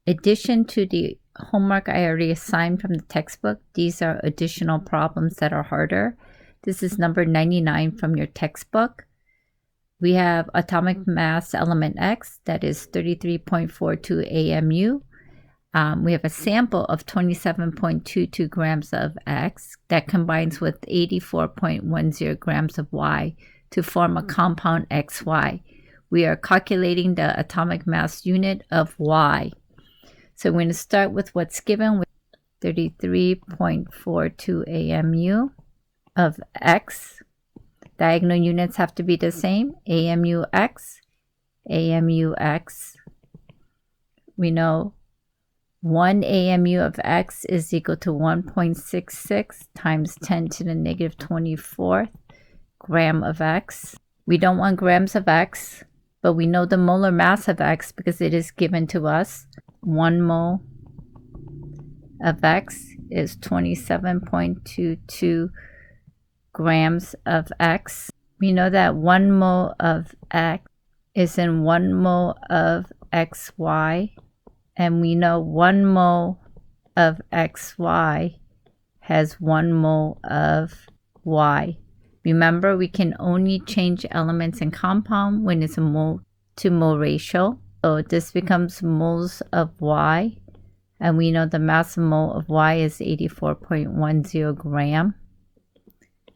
addition to the homework I already assigned from the textbook, these are additional problems that are harder. This is number 99 from your textbook. We have atomic mass element X, that is 33.42 AMU. We have a sample of 27.22 grams of X that combines with 84.10 grams of Y to form a compound XY. We are calculating the atomic mass unit of Y. So we're going to start with what's given, with 33.42 AMU of X. Diagonal units have to be the same. AMU X, AMU X. We know 1 AMU of X is equal to 1.66 times 10 to the negative 24th gram of X. We don't want grams of X, but we know the molar mass of X because it is given to us. 1 mole of X is 27.22 grams of X. We know that 1 mole of X is in 1 mole of XY, and we know 1 mole of XY has 1 mole of Y. Remember, we can only change elements in compound when it's a mole to mole ratio. So this becomes moles of Y, and we know the mass mole of Y is 84.10 gram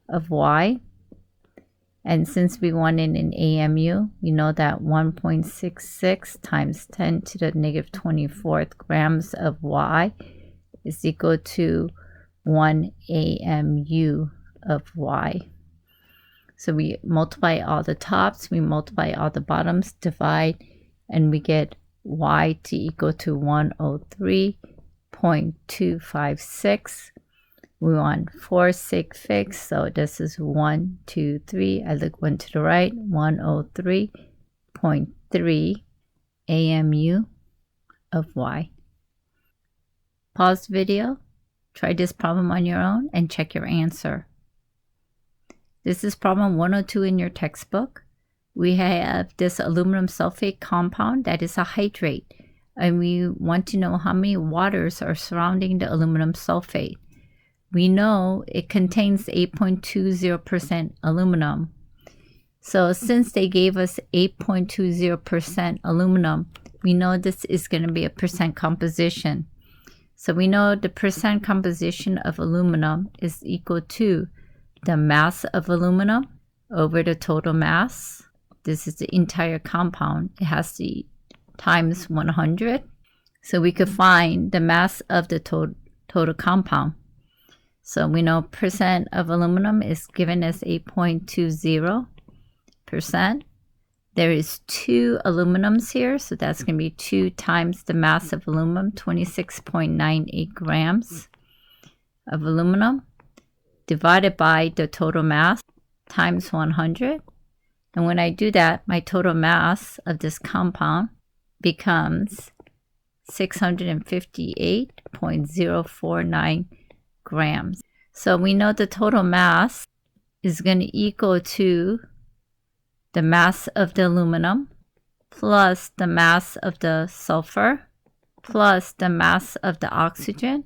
of Y. And since we want it in AMU, we know that 1.66 times 10 to the negative 24th grams of Y is equal to 1 AMU of Y. So we multiply all the tops, we multiply all the bottoms, divide, and we get Y to equal to 103.256. We want 4 sig figs, so this is 1, 2, 3. I look 1 to the right, 103.3 AMU of Y. Pause the video, try this problem on your own, and check your answer. This is problem 102 in your textbook. We have this aluminum sulfate compound that is a hydrate, and we want to know how many waters are surrounding the aluminum sulfate. We know it contains 8.20% aluminum. So since they gave us 8.20% aluminum, we know this is going to be a percent composition. So we know the percent composition of aluminum is equal to the mass of aluminum over the total mass. This is the entire compound. It has to times 100. So we could find the mass of the total compound. So we know percent of aluminum is given as 8.20%. There is 2 aluminums here, so that's going to be 2 times the mass of aluminum, 26.98 grams of aluminum, divided by the total mass times 100. And when I do that, my total mass of this compound becomes 658.049 grams. So we know the total mass is going to equal to the mass of the aluminum plus the mass of the sulfur plus the mass of the oxygen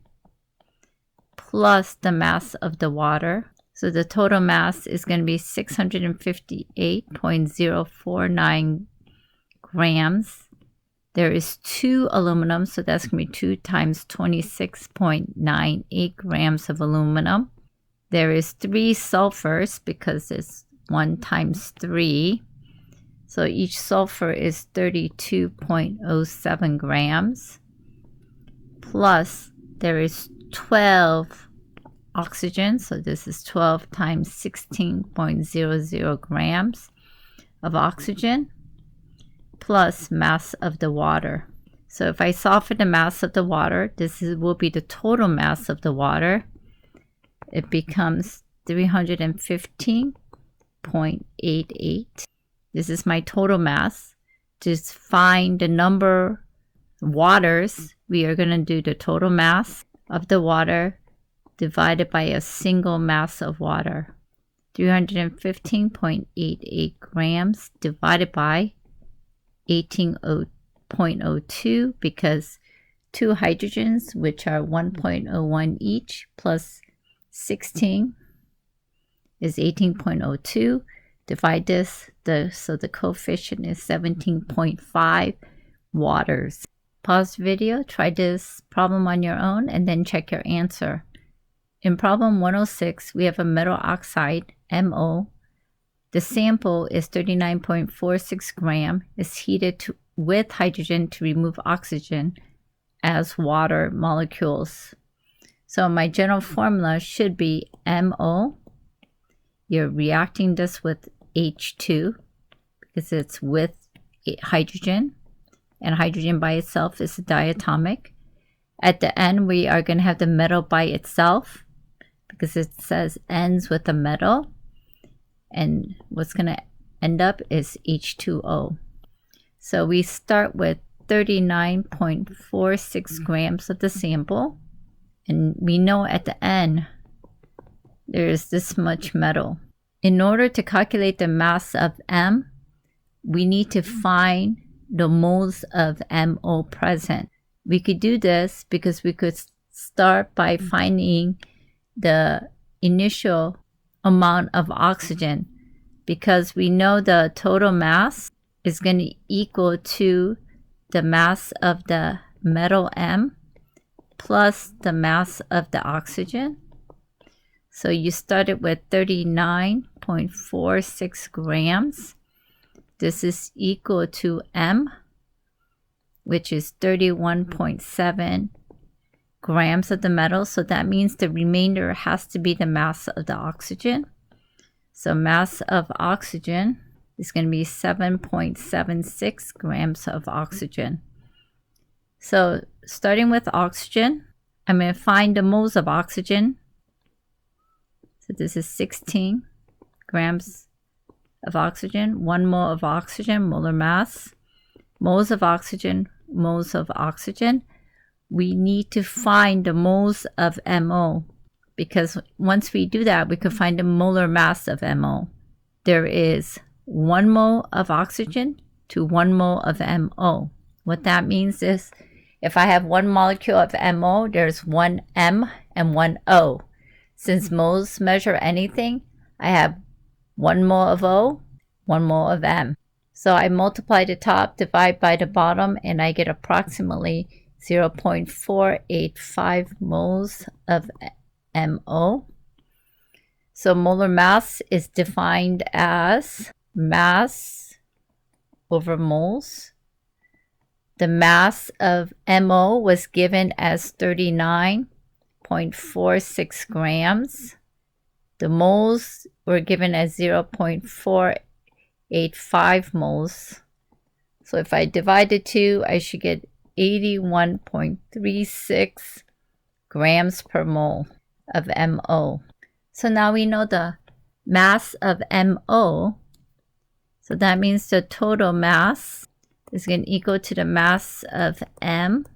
plus the mass of the water. So the total mass is going to be 658.049 grams. There is 2 aluminum, so that's going to be 2 times 26.98 grams of aluminum. There is 3 sulfurs because it's 1 times 3. So each sulfur is 32.07 grams. Plus there is 12 oxygen, so this is 12 times 16.00 grams of oxygen, plus mass of the water. So if I solve for the mass of the water, will be the total mass of the water. It becomes 315.88. This is my total mass. Just find the number of waters. We are going to do the total mass of the water divided by a single mass of water. 315.88 grams divided by 18.02, because 2 hydrogens, which are 1.01 each, plus 16 is 18.02. Divide this, so the coefficient is 17.5 waters. Pause the video, try this problem on your own, and then check your answer. In problem 106, we have a metal oxide, MO. The sample is 39.46 grams. It's heated with hydrogen to remove oxygen as water molecules. So my general formula should be MO. You're reacting this with H2 because it's with hydrogen, and hydrogen by itself is diatomic. At the end, we are going to have the metal by itself because it says ends with a metal, and what's going to end up is H2O. So we start with 39.46 grams of the sample, and we know at the end there is this much metal. In order to calculate the mass of M, we need to find the moles of MO present. We could do this because we could start by finding the initial amount of oxygen, because we know the total mass is going to equal to the mass of the metal M plus the mass of the oxygen. So you started with 39.46 grams. This is equal to M, which is 31.7 grams of the metal. So that means the remainder has to be the mass of the oxygen. So mass of oxygen is going to be 7.76 grams of oxygen. So starting with oxygen, I'm going to find the moles of oxygen. So this is 16 grams of oxygen, 1 mole of oxygen, molar mass, moles of oxygen, moles of oxygen. We need to find the moles of MO, because once we do that, we can find the molar mass of MO. There is 1 mole of oxygen to 1 mole of MO. What that means is if I have 1 molecule of MO, there's 1 M and 1 O. Since moles measure anything, I have 1 mole of O, 1 mole of M. So I multiply the top, divide by the bottom, and I get approximately 0.485 moles of MO. So molar mass is defined as mass over moles. The mass of MO was given as 39.46 grams. The moles were given as 0.485 moles. So if I divide the two, I should get 81.36 grams per mole of MO. So now we know the mass of MO. So that means the total mass is going to equal to the mass of M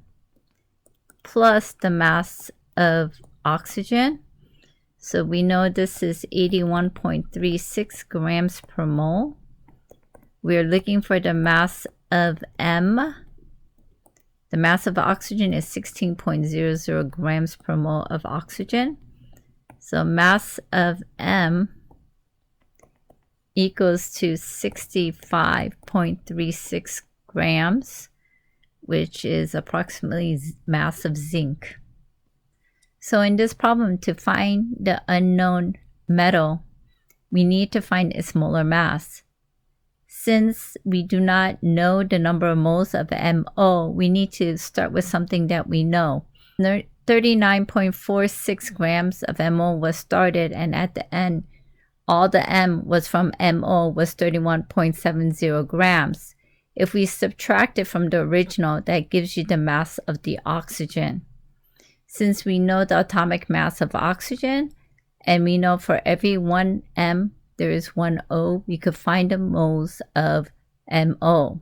plus the mass of oxygen. So we know this is 81.36 grams per mole. We're looking for the mass of M. The mass of oxygen is 16.00 grams per mole of oxygen. So mass of M equals to 65.36 grams, which is approximately mass of zinc. So in this problem, to find the unknown metal, we need to find its molar mass. Since we do not know the number of moles of MO, we need to start with something that we know. 39.46 grams of MO was started, and at the end, all the M was from MO was 31.70 grams. If we subtract it from the original, that gives you the mass of the oxygen. Since we know the atomic mass of oxygen, and we know for every 1 M, there is 1 O, we could find the moles of MO.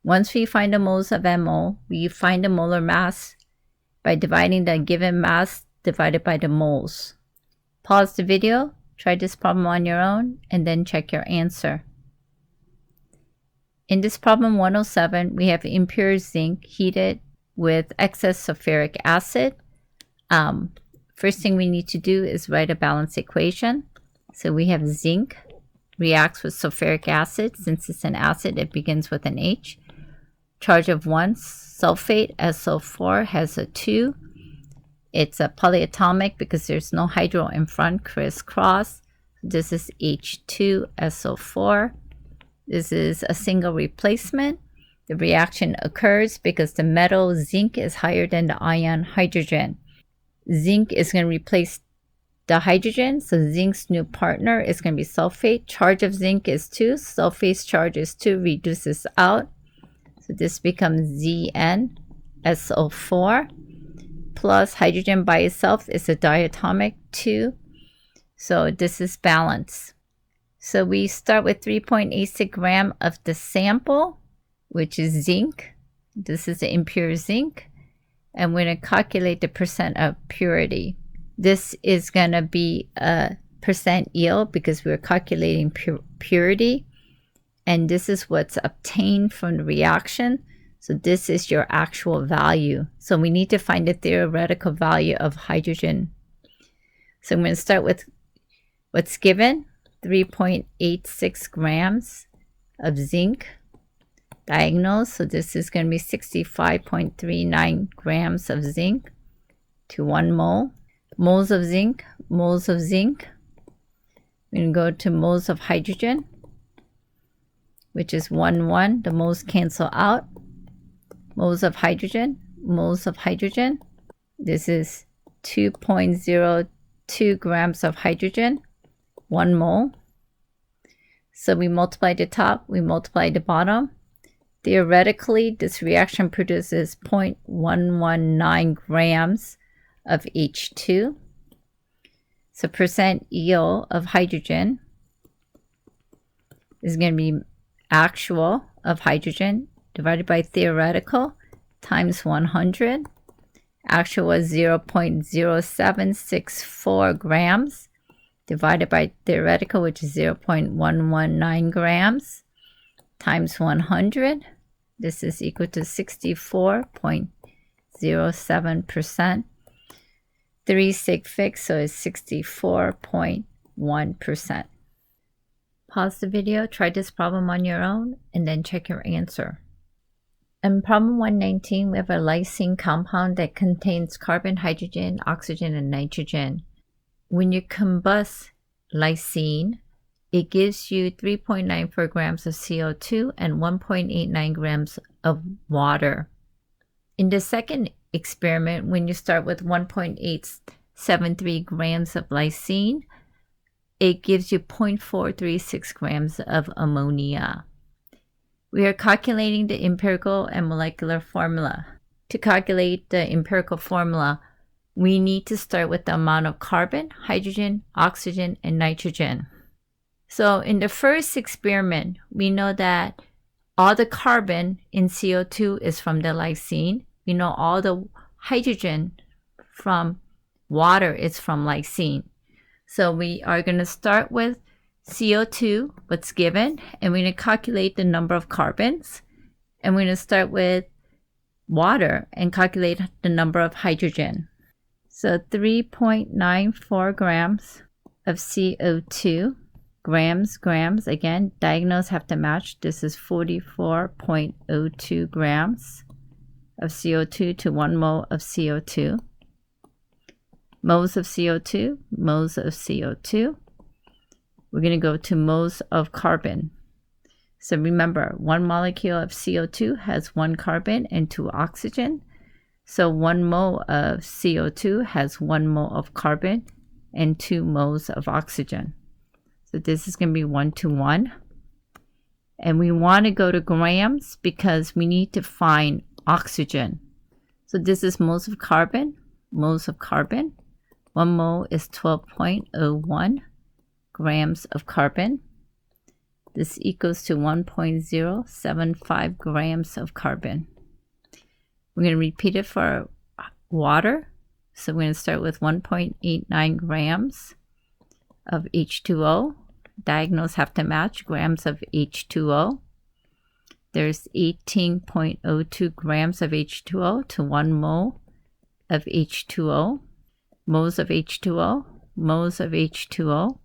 Once we find the moles of MO, we find the molar mass by dividing the given mass divided by the moles. Pause the video, try this problem on your own, and then check your answer. In this problem 107, we have impure zinc heated with excess sulfuric acid. First thing we need to do is write a balanced equation. So we have zinc reacts with sulfuric acid. Since it's an acid, it begins with an H. Charge of 1, sulfate, SO4, has a 2. It's a polyatomic because there's no hydro in front, crisscross. This is H2SO4. This is a single replacement. The reaction occurs because the metal zinc is higher than the ion hydrogen. Zinc is going to replace the hydrogen, so zinc's new partner is going to be sulfate. Charge of zinc is 2, sulfate's charge is 2, reduces out. So this becomes ZnSO4 plus hydrogen by itself is a diatomic 2. So this is balance. So we start with 3.86 gram of the sample, which is zinc. This is the impure zinc. And we're going to calculate the percent of purity. This is going to be a percent yield because we're calculating purity. And this is what's obtained from the reaction. So this is your actual value. So we need to find the theoretical value of hydrogen. So I'm going to start with what's given, 3.86 grams of zinc. Diagonal, so this is going to be 65.39 grams of zinc to 1 mole. Moles of zinc, moles of zinc. We're going to go to moles of hydrogen, which is 1. The moles cancel out. Moles of hydrogen, moles of hydrogen. This is 2.02 grams of hydrogen, 1 mole. So we multiply the top, we multiply the bottom. Theoretically, this reaction produces 0.119 grams of H2. So percent yield of hydrogen is going to be actual of hydrogen divided by theoretical times 100. Actual was 0.0764 grams divided by theoretical, which is 0.119 grams times 100. This is equal to 64.07%. 3 sig fixed, so it's 64.1%. Pause the video, try this problem on your own, and then check your answer. In problem 119, we have a lysine compound that contains carbon, hydrogen, oxygen, and nitrogen. When you combust lysine, it gives you 3.94 grams of CO2 and 1.89 grams of water. In the second experiment, when you start with 1.873 grams of lysine, it gives you 0.436 grams of ammonia. We are calculating the empirical and molecular formula. To calculate the empirical formula, we need to start with the amount of carbon, hydrogen, oxygen, and nitrogen. So in the first experiment, we know that all the carbon in CO2 is from the lysine. We know all the hydrogen from water is from lysine. So we are going to start with CO2, what's given, and we're going to calculate the number of carbons. And we're going to start with water and calculate the number of hydrogen. So 3.94 grams of CO2. Grams, again, diagonals have to match. This is 44.02 grams of CO2 to 1 mole of CO2. Moles of CO2, moles of CO2. We're going to go to moles of carbon. So remember, 1 molecule of CO2 has 1 carbon and 2 oxygen. So 1 mole of CO2 has 1 mole of carbon and 2 moles of oxygen. So this is going to be 1 to 1. And we want to go to grams because we need to find oxygen. So this is moles of carbon, moles of carbon. 1 mole is 12.01 grams of carbon. This equals to 1.075 grams of carbon. We're going to repeat it for water. So we're going to start with 1.89 grams of H2O. Diagonals have to match, grams of H2O. there's 18.02 grams of H2O to 1 mole of H2O, moles of H2O, moles of H2O,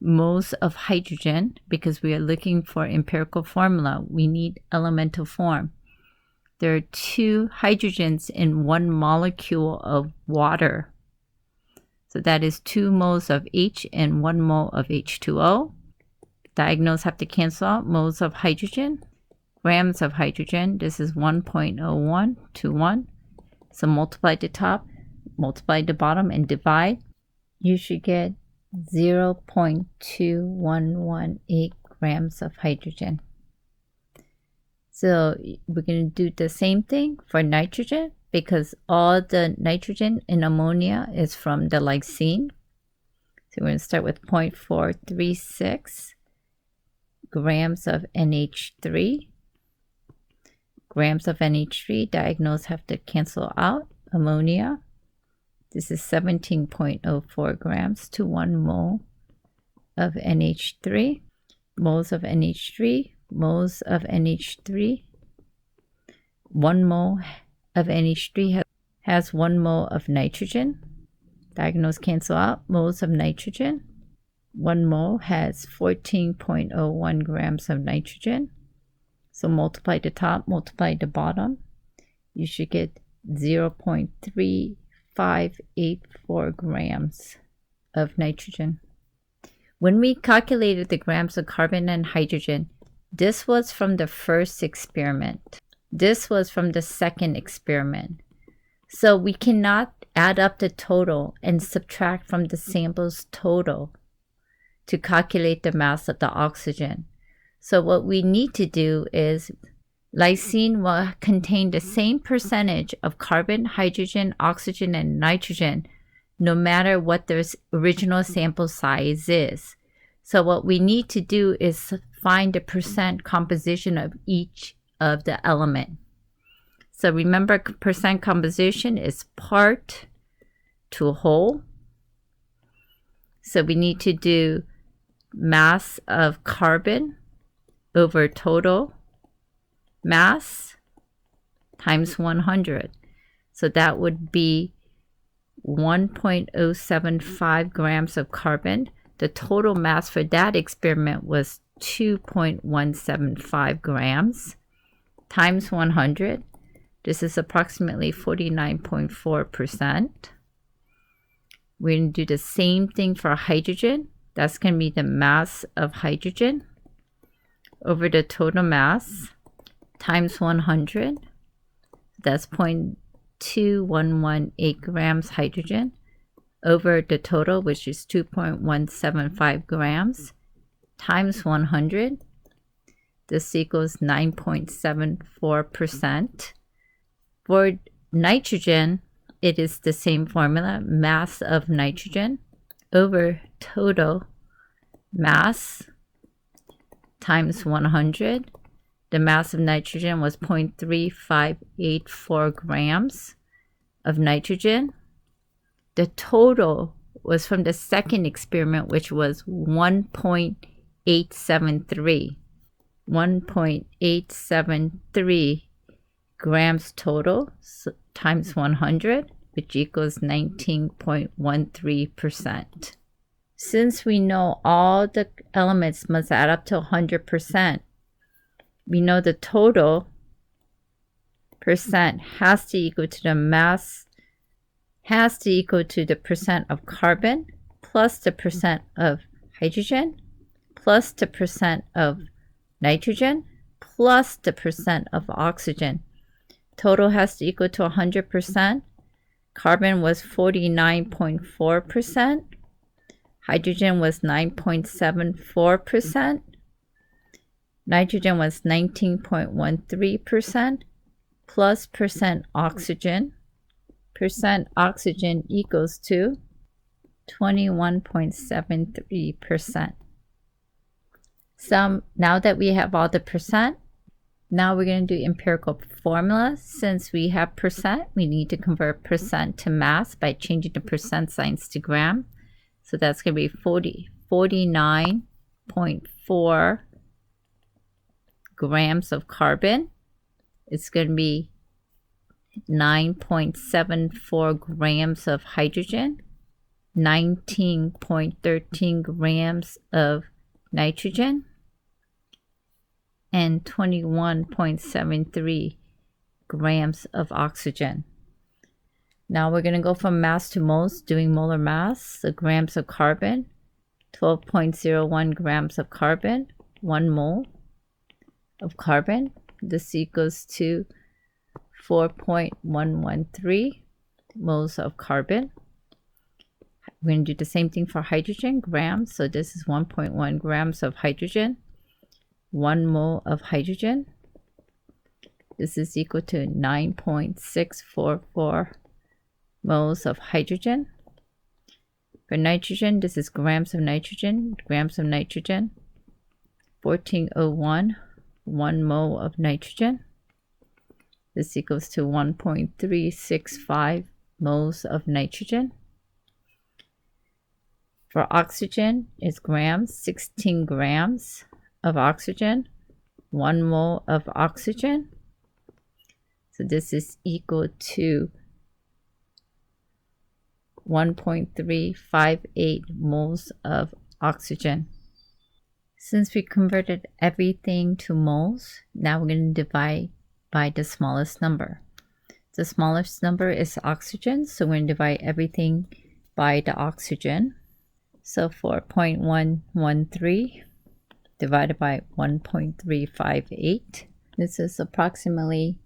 moles of hydrogen, because we are looking for empirical formula. We need elemental form. There are 2 hydrogens in 1 molecule of water. So that is 2 moles of H and 1 mole of H2O. Diagonals have to cancel out. Moles of hydrogen, grams of hydrogen. This is 1.01 to 1. So multiply the top, multiply the bottom, and divide. You should get 0.2118 grams of hydrogen. So we're going to do the same thing for nitrogen, because all the nitrogen in ammonia is from the lysine. So we're going to start with 0.436 grams of NH3. Grams of NH3, diagonals have to cancel out. Ammonia, this is 17.04 grams to 1 mole of NH3. Moles of NH3, moles of NH3. 1 mole of NH3 has 1 mole of nitrogen. Diagonals cancel out. Moles of nitrogen. 1 mole has 14.01 grams of nitrogen. So multiply the top, multiply the bottom. You should get 0.3584 grams of nitrogen. When we calculated the grams of carbon and hydrogen, this was from the first experiment. This was from the second experiment. So we cannot add up the total and subtract from the sample's total to calculate the mass of the oxygen. So what we need to do is lysine will contain the same percentage of carbon, hydrogen, oxygen, and nitrogen, no matter what their original sample size is. So what we need to do is find the percent composition of each of the element. So remember, percent composition is part to whole. So we need to do mass of carbon over total mass times 100. So that would be 1.075 grams of carbon. The total mass for that experiment was 2.175 grams times 100. This is approximately 49.4%. We're going to do the same thing for hydrogen. That's going to be the mass of hydrogen over the total mass times 100. That's 0.2118 grams hydrogen over the total, which is 2.175 grams, times 100. This equals 9.74%. For nitrogen, it is the same formula, mass of nitrogen over total mass times 100. The mass of nitrogen was 0.3584 grams of nitrogen. The total was from the second experiment, which was 1.873. 1.873 grams total, so times 100, which equals 19.13%. Since we know all the elements must add up to 100%, we know the total percent has to equal to the mass, has to equal to the percent of carbon plus the percent of hydrogen plus the percent of nitrogen plus the percent of oxygen. Total has to equal to 100%. Carbon was 49.4%. Hydrogen was 9.74%. Nitrogen was 19.13% plus percent oxygen. Percent oxygen equals to 21.73%. So now that we have all the percent, now we're going to do empirical formula. Since we have percent, we need to convert percent to mass by changing the percent signs to gram. So that's going to be 49.4 grams of carbon. It's going to be 9.74 grams of hydrogen, 19.13 grams of nitrogen, and 21.73 grams of oxygen. Now we're going to go from mass to moles, doing molar mass. The grams of carbon, 12.01 grams of carbon, 1 mole of carbon. This equals to 4.113 moles of carbon. We're going to do the same thing for hydrogen, grams. So this is 1.1 grams of hydrogen, 1 mole of hydrogen. This is equal to 9.644 moles of hydrogen. For nitrogen, this is grams of nitrogen, 1401, 1 mole of nitrogen. This equals to 1.365 moles of nitrogen. For oxygen, it's grams, 16 grams of oxygen, 1 mole of oxygen. So this is equal to 1.358 moles of oxygen. Since we converted everything to moles, now we're going to divide by the smallest number. The smallest number is oxygen, so we're going to divide everything by the oxygen. So 4.113 divided by 1.358. This is approximately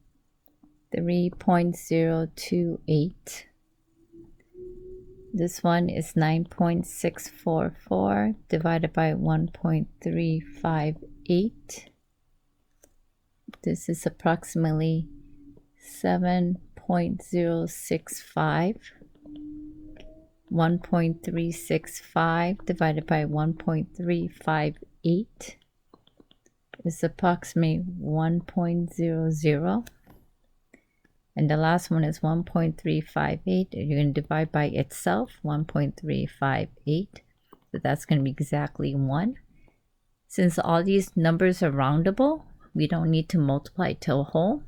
3.028. This one is 9.644 divided by 1.358. This is approximately 7.065. 1.365 divided by 1.358 is approximately 1.00. And the last one is 1.358. You're going to divide by itself, 1.358. So that's going to be exactly 1. Since all these numbers are roundable, we don't need to multiply to a whole.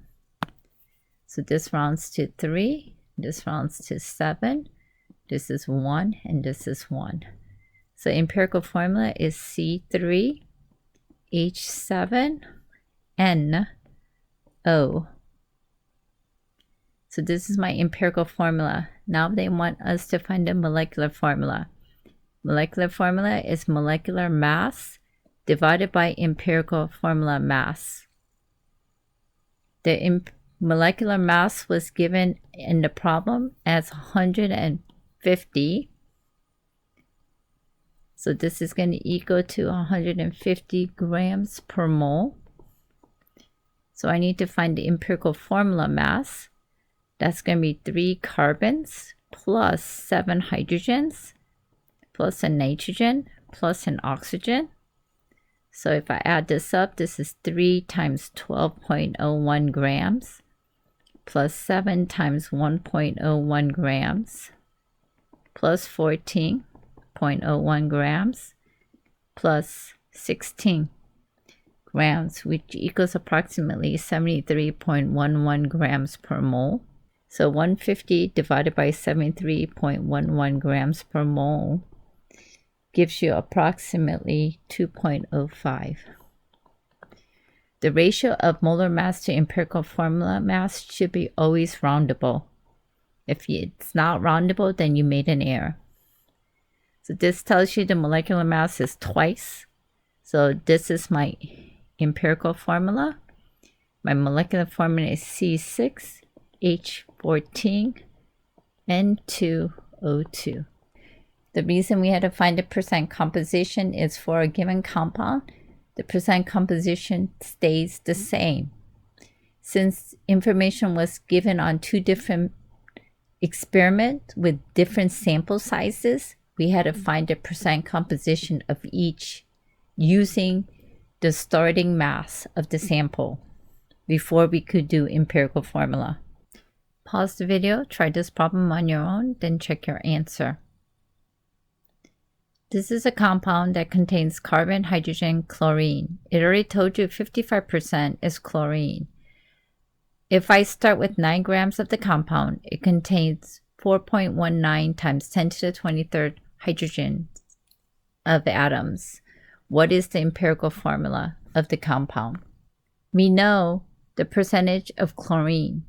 So this rounds to 3, this rounds to 7, this is 1, and this is 1. So empirical formula is C3H7NO. So this is my empirical formula. Now they want us to find the molecular formula. Molecular formula is molecular mass divided by empirical formula mass. The molecular mass was given in the problem as 150. So this is going to equal to 150 grams per mole. So I need to find the empirical formula mass. That's going to be 3 carbons plus 7 hydrogens plus a nitrogen plus an oxygen. So if I add this up, this is 3 times 12.01 grams plus 7 times 1.01 grams plus 14.01 grams plus 16 grams, which equals approximately 73.11 grams per mole. So 150 divided by 73.11 grams per mole gives you approximately 2.05. The ratio of molar mass to empirical formula mass should be always roundable. If it's not roundable, then you made an error. So this tells you the molecular mass is twice. So this is my empirical formula. My molecular formula is C6H14N2O2. The reason we had to find the percent composition is for a given compound, the percent composition stays the same. Since information was given on 2 different experiments with different sample sizes, we had to find the percent composition of each using the starting mass of the sample before we could do empirical formula. Pause the video, try this problem on your own, then check your answer. This is a compound that contains carbon, hydrogen, chlorine. It already told you 55% is chlorine. If I start with 9 grams of the compound, it contains 4.19 times 10 to the 23rd hydrogen of atoms. What is the empirical formula of the compound? We know the percentage of chlorine.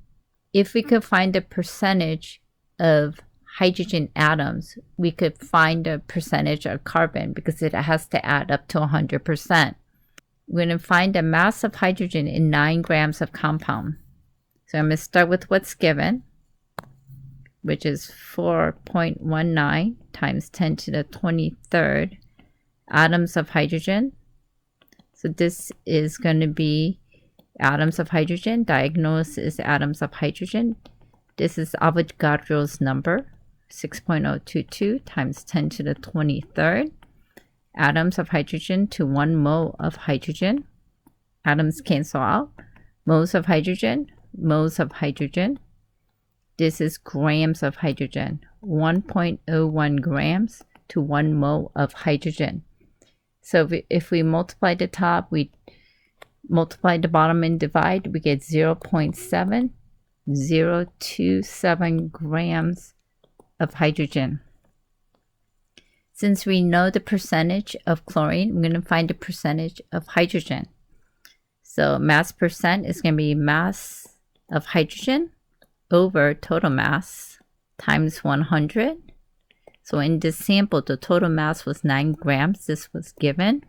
If we could find the percentage of hydrogen atoms, we could find the percentage of carbon because it has to add up to 100%. We're going to find the mass of hydrogen in 9 grams of compound. So I'm going to start with what's given, which is 4.19 times 10 to the 23rd atoms of hydrogen. So this is going to be atoms of hydrogen. Diagonals is atoms of hydrogen. This is Avogadro's number, 6.022 times 10 to the 23rd atoms of hydrogen to 1 mole of hydrogen. Atoms cancel out. Moles of hydrogen, moles of hydrogen. This is grams of hydrogen, 1.01 grams to 1 mole of hydrogen. So if we multiply the top, we multiply the bottom and divide, we get 0.7027 grams of hydrogen. Since we know the percentage of chlorine, we're going to find the percentage of hydrogen. So mass percent is going to be mass of hydrogen over total mass times 100. So in this sample, the total mass was 9 grams. This was given.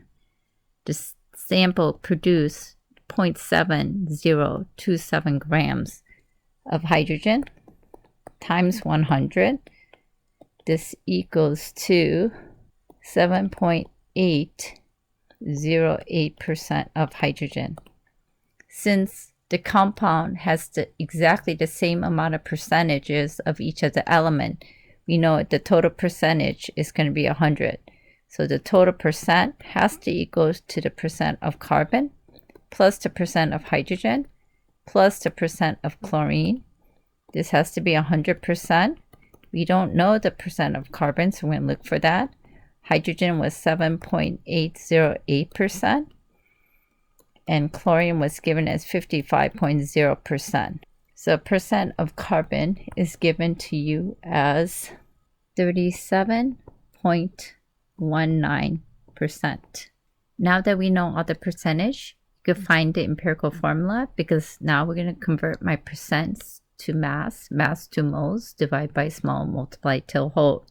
This sample produced 0.7027 grams of hydrogen times 100. This equals to 7.808% of hydrogen. Since the compound has exactly the same amount of percentages of each of the element, we know the total percentage is going to be 100. So the total percent has to equal to the percent of carbon plus the percent of hydrogen plus the percent of chlorine. This has to be 100%. We don't know the percent of carbon, so we're going to look for that. Hydrogen was 7.808%, and chlorine was given as 55.0%. So percent of carbon is given to you as 37.19%. Now that we know all the percentage, you can find the empirical formula, because now we're going to convert my percents to mass to moles, divide by small, multiply till whole.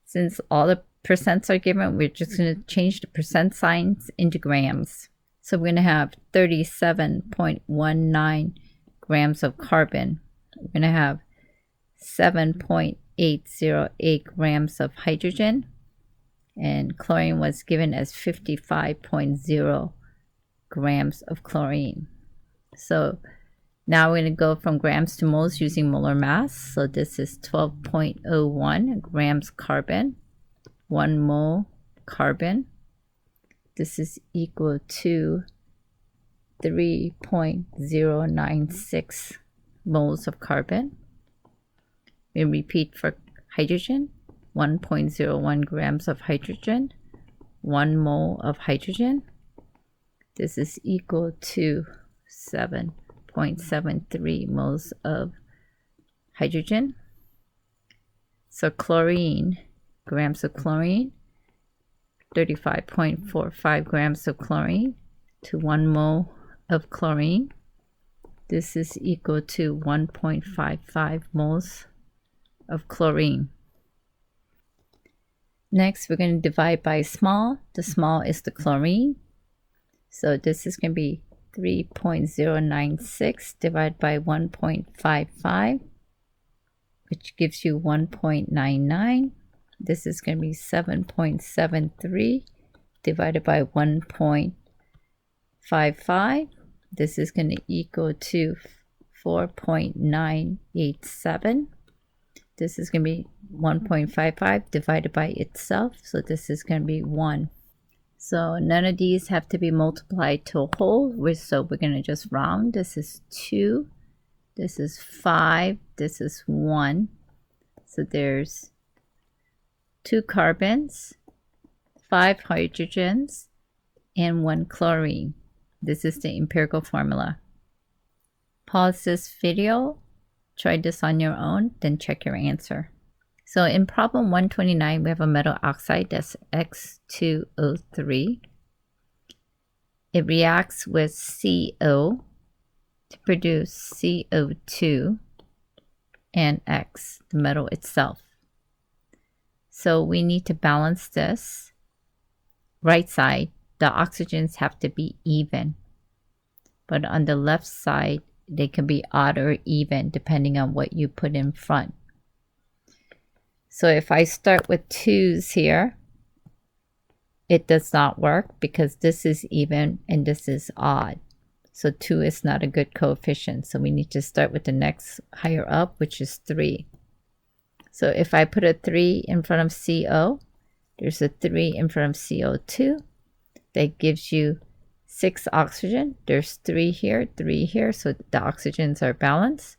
Since all the percents are given, we're just going to change the percent signs into grams. So we're going to have 37.19 grams of carbon. We're going to have 7.808 grams of hydrogen, and chlorine was given as 55.0 grams of chlorine. So now we're going to go from grams to moles using molar mass. So this is 12.01 grams carbon, 1 mole carbon. This is equal to 3.096 moles of carbon. We repeat for hydrogen, 1.01 grams of hydrogen, 1 mole of hydrogen. This is equal to 7.73 moles of hydrogen. So chlorine, grams of chlorine, 35.45 grams of chlorine to 1 mole of chlorine. This is equal to 1.55 moles of chlorine. Next, we're going to divide by small. The small is the chlorine. So this is going to be 3.096 divided by 1.55, which gives you 1.99. This is going to be 7.73 divided by 1.55. This is going to equal to 4.987. This is going to be 1.55 divided by itself. So this is going to be 1. So none of these have to be multiplied to a whole. So we're going to just round. This is 2. This is 5. This is 1. So there's 2 carbons 5 hydrogens and 1 chlorine. This is the empirical formula. Pause this video, try this on your own, then check your answer. So in problem 129, we have a metal oxide that's X2O3. It reacts with CO to produce CO2 and X, the metal itself. So we need to balance this. Right side, the oxygens have to be even. But on the left side, they can be odd or even depending on what you put in front. So if I start with 2's here, it does not work because this is even and this is odd. So 2 is not a good coefficient. So we need to start with the next higher up, which is 3. So if I put a 3 in front of CO, there's a 3 in front of CO2. That gives you 6 oxygen. There's 3 here, 3 here. So the oxygens are balanced.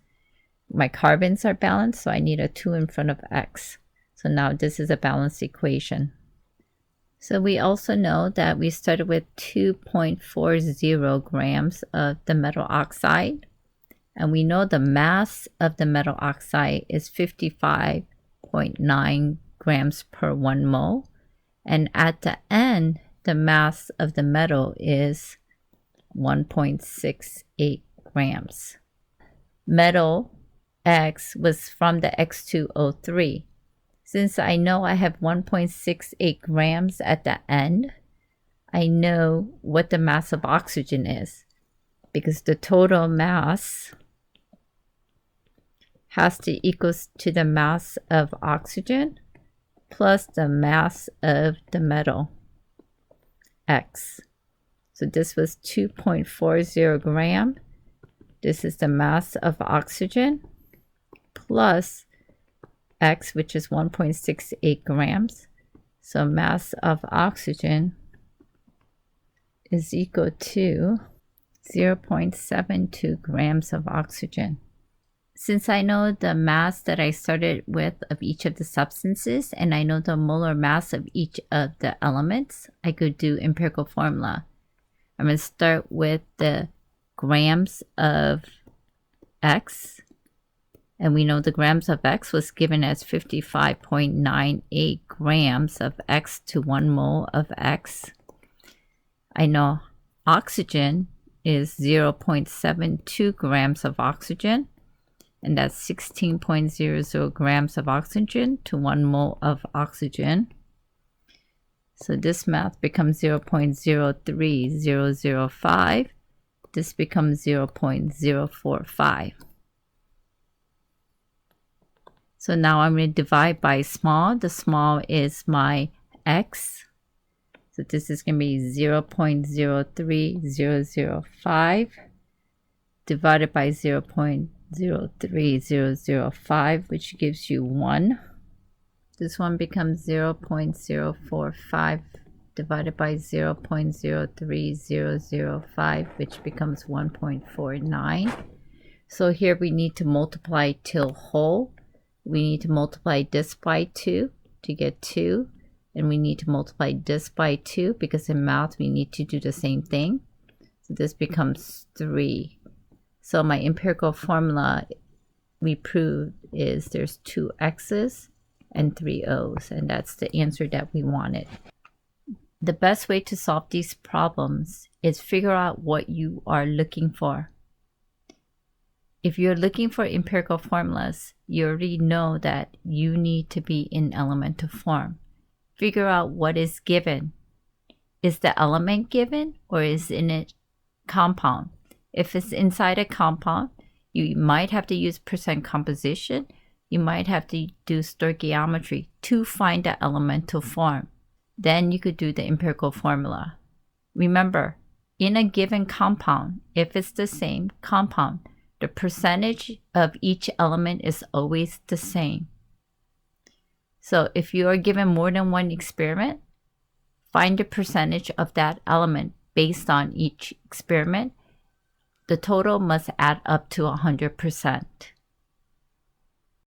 My carbons are balanced. So I need a 2 in front of X. So now this is a balanced equation. So we also know that we started with 2.40 grams of the metal oxide. And we know the mass of the metal oxide is 55.9 grams per 1 mole. And at the end, the mass of the metal is 1.68 grams. Metal X was from the X2O3. Since I know I have 1.68 grams at the end, I know what the mass of oxygen is, because the total mass has to equal to the mass of oxygen plus the mass of the metal X. So this was 2.40 gram. This is the mass of oxygen plus X, which is 1.68 grams. So mass of oxygen is equal to 0.72 grams of oxygen. Since I know the mass that I started with of each of the substances and I know the molar mass of each of the elements, I could do empirical formula. I'm going to start with the grams of X. And we know the grams of X was given as 55.98 grams of X to 1 mole of X. I know oxygen is 0.72 grams of oxygen. And that's 16.00 grams of oxygen to 1 mole of oxygen. So this math becomes 0.03005. This becomes 0.045. So now I'm going to divide by small. The small is my X. So this is going to be 0.03005 divided by 0.03005, which gives you 1. This one becomes 0.045 divided by 0.03005, which becomes 1.49. So here we need to multiply till whole. We need to multiply this by 2 to get 2. And we need to multiply this by 2 because in math we need to do the same thing. So this becomes 3. So my empirical formula we proved is there's 2 X's and 3 O's. And that's the answer that we wanted. The best way to solve these problems is figure out what you are looking for. If you're looking for empirical formulas, you already know that you need to be in elemental form. Figure out what is given. Is the element given or is in a compound? If it's inside a compound, you might have to use percent composition. You might have to do stoichiometry to find the elemental form. Then you could do the empirical formula. Remember, in a given compound, if it's the same compound, the percentage of each element is always the same. So if you are given more than one experiment, find the percentage of that element based on each experiment. The total must add up to 100%.